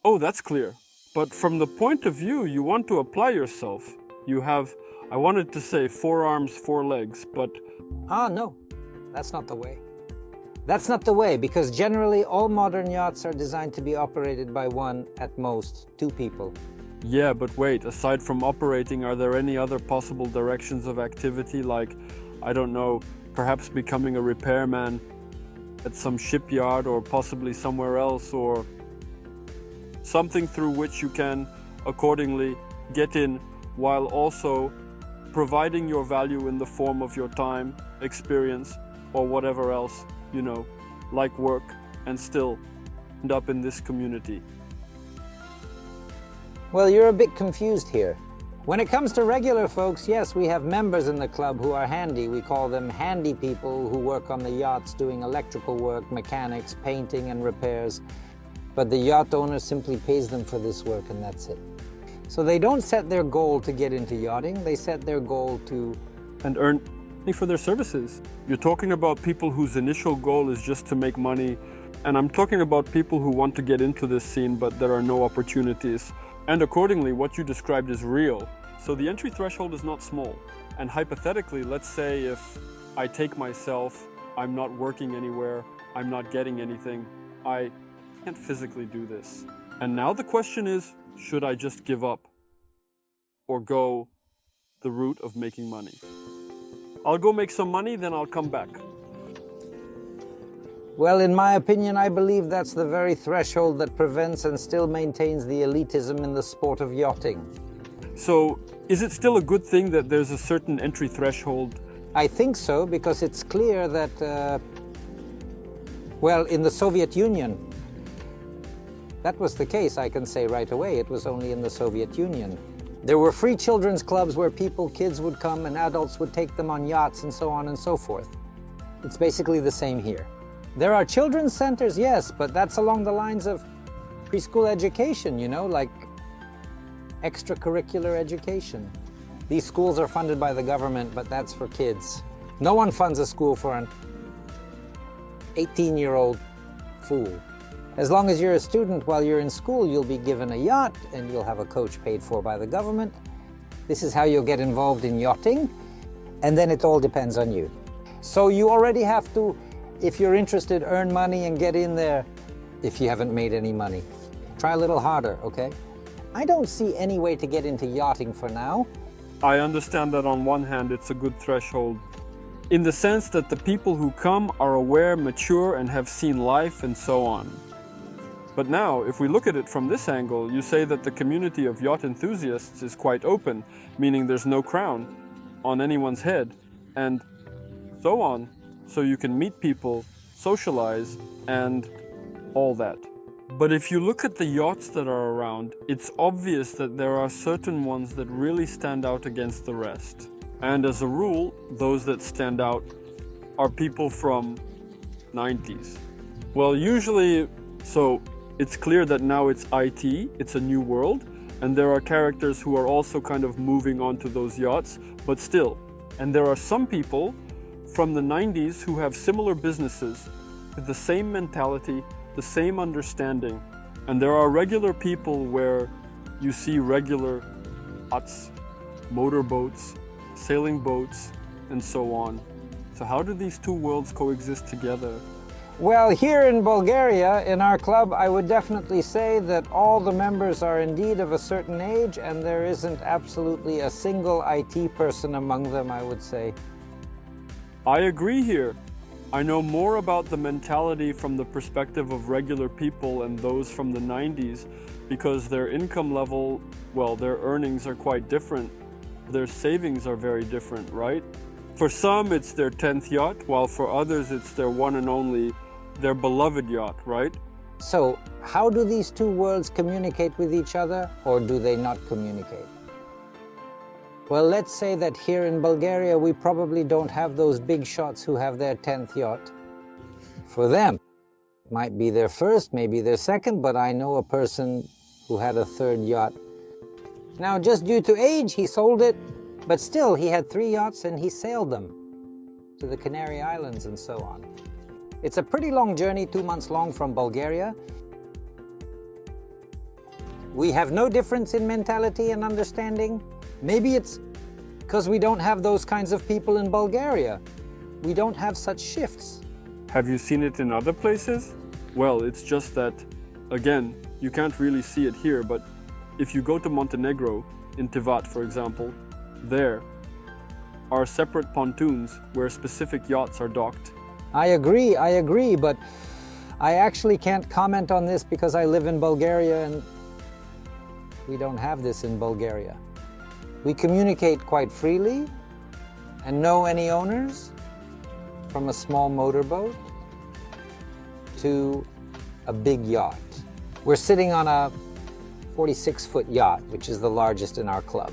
Oh, that's clear. But from the point of view you want to apply yourself, you have, I wanted to say 4 arms, 4 legs, but Ah, no, that's not the way. That's not the way, because generally all modern yachts are designed to be operated by one, at most, 2 people. yeah, but wait, aside from operating, are there any other possible directions of activity like, I don't know, perhaps becoming a repairman at some shipyard or possibly somewhere else, or something through which you can accordingly get in while also providing your value in the form of your time, experience, or whatever else, like work, and still end up in this community? Well, you're a bit confused here. When it comes to regular folks, yes, we have members in the club who are handy. We call them handy people who work on the yachts doing electrical work, mechanics, painting, and repairs. But the yacht owner simply pays them for this work, and that's it. So they don't set their goal to get into yachting, they set their goal to... And earn money for their services. You're talking about people whose initial goal is just to make money, and I'm talking about people who want to get into this scene but there are no opportunities. And accordingly, what you described is real. So the entry threshold is not small. And hypothetically, let's say if I take myself, I'm not working anywhere, I'm not getting anything, I can't physically do this. And now the question is, should I just give up or go the route of making money? I'll go make some money, then I'll come back. Well, in my opinion, I believe that's the very threshold that prevents and still maintains the elitism in the sport of yachting. So, is it still a good thing that there's a certain entry threshold? I think so, because it's clear that, well, in the Soviet Union, that was the case, I can say right away. It was only in the Soviet Union. There were free children's clubs where kids would come and adults would take them on yachts and so on and so forth. It's basically the same here. There are children's centers, yes, but that's along the lines of preschool education, like extracurricular education. These schools are funded by the government, but that's for kids. No one funds a school for an 18-year-old fool. As long as you're a student while you're in school, you'll be given a yacht and you'll have a coach paid for by the government. This is how you'll get involved in yachting, and then it all depends on you. So you already have to, if you're interested, earn money and get in there if you haven't made any money. Try a little harder, okay? I don't see any way to get into yachting for now. I understand that on one hand it's a good threshold, in the sense that the people who come are aware, mature, and have seen life and so on. But now, if we look at it from this angle, you say that the community of yacht enthusiasts is quite open, meaning there's no crown on anyone's head, and so on. So you can meet people, socialize, and all that. But if you look at the yachts that are around, it's obvious that there are certain ones that really stand out against the rest. And as a rule, those that stand out are people from 90s. Well, usually, so it's clear that now it's IT, it's a new world, and there are characters who are also kind of moving on to those yachts, but still. And there are some people from the 90s who have similar businesses with the same mentality, the same understanding. And there are regular people where you see regular yachts, motorboats, sailing boats, and so on. So how do these two worlds coexist together? Well, here in Bulgaria, in our club, I would definitely say that all the members are indeed of a certain age, and there isn't absolutely a single IT person among them, I would say. I agree here. I know more about the mentality from the perspective of regular people and those from the 90s because their income level, well, their earnings are quite different. Their savings are very different, right? For some, it's their 10th yacht, while for others, it's their one and only, their beloved yacht, right? So, how do these two worlds communicate with each other, or do they not communicate? Well, let's say that here in Bulgaria, we probably don't have those big shots who have their 10th yacht. For them, it might be their first, maybe their second, but I know a person who had a 3rd yacht. Now, just due to age, he sold it, but still, he had 3 yachts and he sailed them to the Canary Islands and so on. It's a pretty long journey, 2 months long from Bulgaria. We have no difference in mentality and understanding. Maybe it's because we don't have those kinds of people in Bulgaria. We don't have such shifts. Have you seen it in other places? Well, it's just that, again, you can't really see it here, but if you go to Montenegro, in Tivat for example, there are separate pontoons where specific yachts are docked. I agree, but I actually can't comment on this because I live in Bulgaria and we don't have this in Bulgaria. We communicate quite freely and know any owners, from a small motorboat to a big yacht. We're sitting on a 46-foot yacht, which is the largest in our club.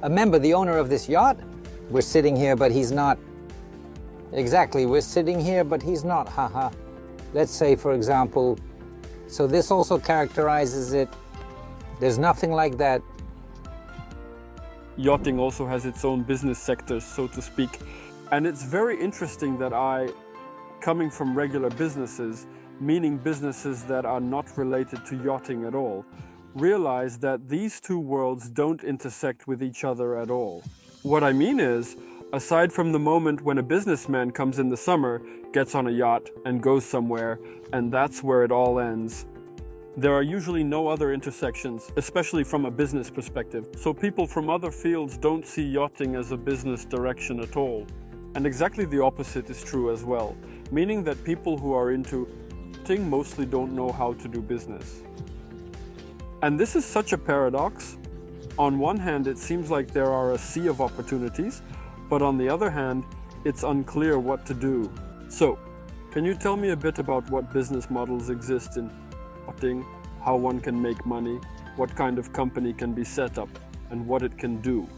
Remember, the owner of this yacht, we're sitting here, but he's not. Exactly, we're sitting here, but he's not, haha. Let's say, for example, so this also characterizes it. There's nothing like that. Yachting also has its own business sectors, so to speak. And it's very interesting that coming from regular businesses, meaning businesses that are not related to yachting at all, realize that these two worlds don't intersect with each other at all. What I mean is, aside from the moment when a businessman comes in the summer, gets on a yacht and goes somewhere, and that's where it all ends, there are usually no other intersections, especially from a business perspective. So people from other fields don't see yachting as a business direction at all. And exactly the opposite is true as well, meaning that people who are into yachting mostly don't know how to do business. And this is such a paradox. On one hand, it seems like there are a sea of opportunities, but on the other hand, it's unclear what to do. So, can you tell me a bit about what business models exist in yachting, how one can make money, what kind of company can be set up, and what it can do?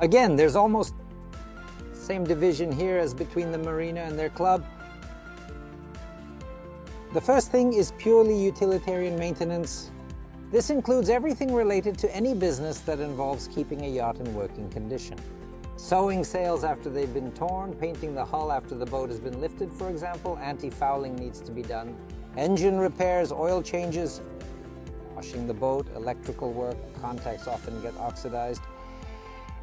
Again, there's almost the same division here as between the marina and their club. The first thing is purely utilitarian maintenance. This includes everything related to any business that involves keeping a yacht in working condition. Sewing sails after they've been torn, painting the hull after the boat has been lifted, for example, anti-fouling needs to be done. Engine repairs, oil changes, washing the boat, electrical work, contacts often get oxidized,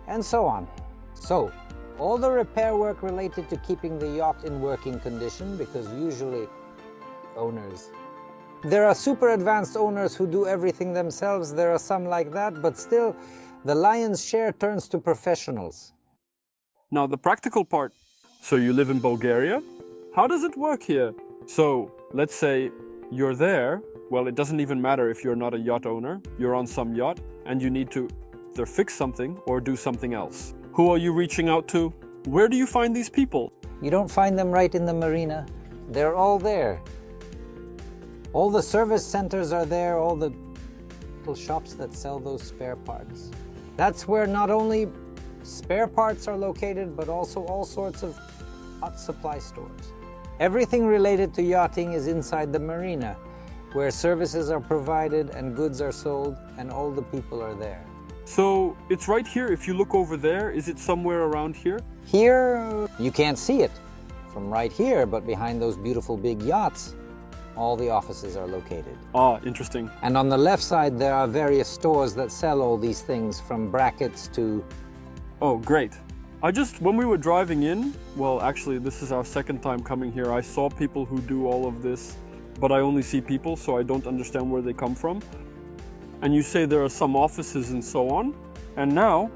and so on. So, all the repair work related to keeping the yacht in working condition, because usually owners. There are super advanced owners who do everything themselves. There are some like that, but still, the lion's share turns to professionals. Now the practical part. So you live in Bulgaria? How does it work here? So let's say you're there. Well, it doesn't even matter if you're not a yacht owner. You're on some yacht and you need to either fix something or do something else. Who are you reaching out to? Where do you find these people? You don't find them right in the marina. They're all there. All the service centers are there, all the little shops that sell those spare parts. That's where not only spare parts are located, but also all sorts of yacht supply stores. Everything related to yachting is inside the marina, where services are provided and goods are sold, and all the people are there. So it's right here. If you look over there, is it somewhere around here? Here, you can't see it from right here, but behind those beautiful big yachts, all the offices are located. Ah, interesting. And on the left side, there are various stores that sell all these things, from brackets to... Oh, great. When we were driving in, well, actually, this is our second time coming here. I saw people who do all of this, but I only see people, so I don't understand where they come from. And you say there are some offices and so on. And now,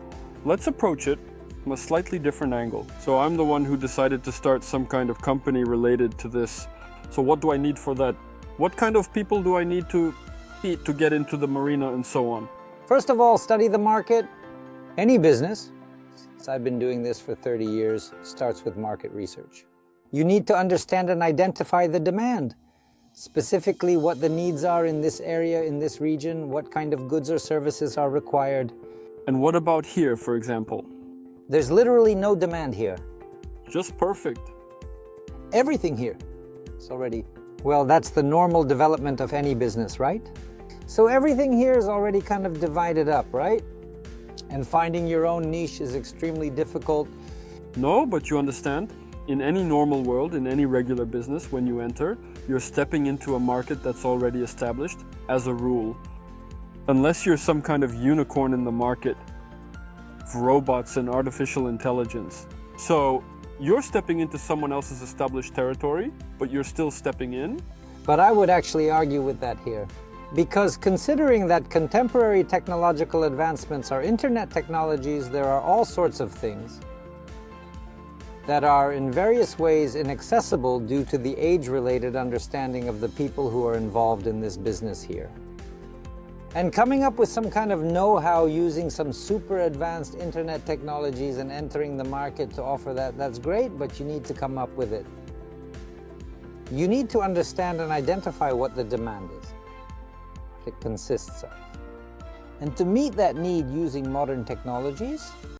let's approach it from a slightly different angle. So I'm the one who decided to start some kind of company related to this. So what do I need for that? What kind of people do I need to meet to get into the marina and so on? First of all, study the market. Any business, since I've been doing this for 30 years, starts with market research. You need to understand and identify the demand. Specifically what the needs are in this area, in this region, what kind of goods or services are required. And what about here, for example? There's literally no demand here. Just perfect. Everything here. It's already, well, that's the normal development of any business, right? So everything here is already kind of divided up, right? And finding your own niche is extremely difficult. No, but you understand, in any normal world, in any regular business, when you enter, you're stepping into a market that's already established, as a rule. Unless you're some kind of unicorn in the market of robots and artificial intelligence. So you're stepping into someone else's established territory, but you're still stepping in? But I would actually argue with that here. Because considering that contemporary technological advancements are internet technologies, there are all sorts of things that are in various ways inaccessible due to the age-related understanding of the people who are involved in this business here. And coming up with some kind of know-how using some super advanced internet technologies and entering the market to offer that, that's great, but you need to come up with it. You need to understand and identify what the demand is, what it consists of. And to meet that need using modern technologies,